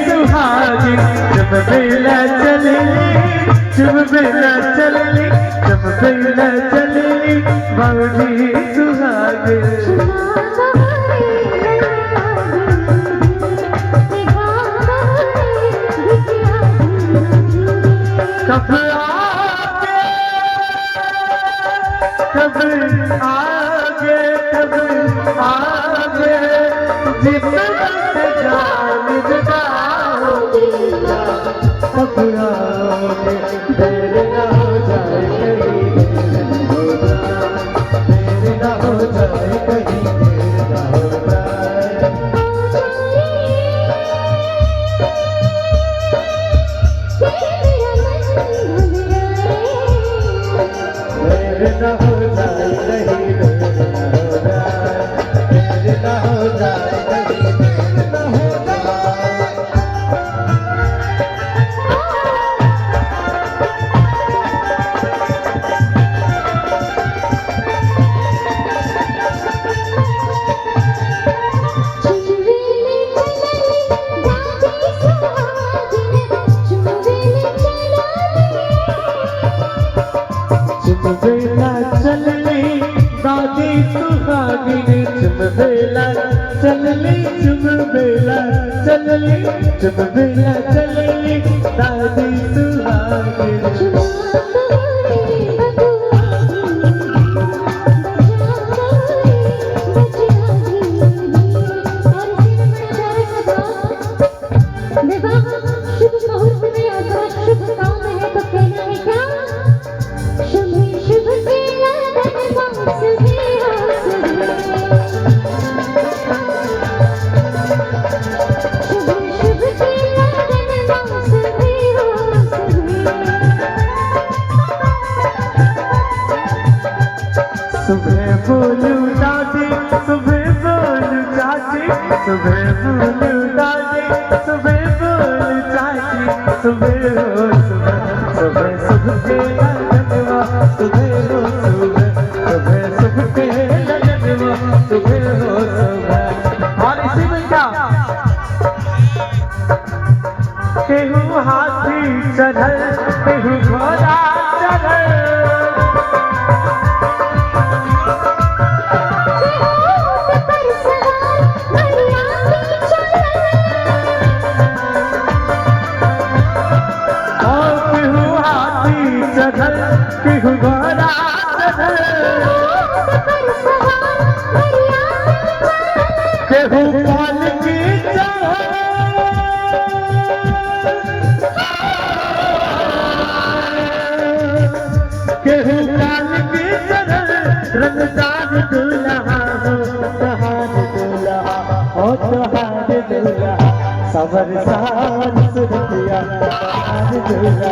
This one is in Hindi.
सुहागी जब बेला चले जब बेला चले जब बेला चले बावली सुहागे कब आगे जिस जान जुदा होगी कब आगे देर न हो जाए कहीं देर न हो जाए कहीं देर न हो जाए देर न हो जाए कहीं देर न हो जाए देर न हो जाए कहीं देर न हो जाए बेला चलनी दादी सुहागिनी चुम बेला चलनी चुम बेला चलनी चुम बेला चलनी दादी सुहागिनी सुबह बोलू दादी सुबह बोलू चाची सुबह बोलू दादी सुबह बोलू चाची सुबह हो सुबह सुबह सुबह के लगनवा सुबह हो सुबह सुबह सुबह के लगनवा सुबह हो सुबह और इसी में क्या केहू हाथी चढ़ल केहू घोड़ा चढ़ल केहू घोड़ा चढ़ल केहू पालकी चढ़ल केहू पालकी चढ़ल रंगदार दूल्हा हो तोहार दूल्हा हो तोहार दूल्हा सवर सार सुरतिया तोहार दूल्हा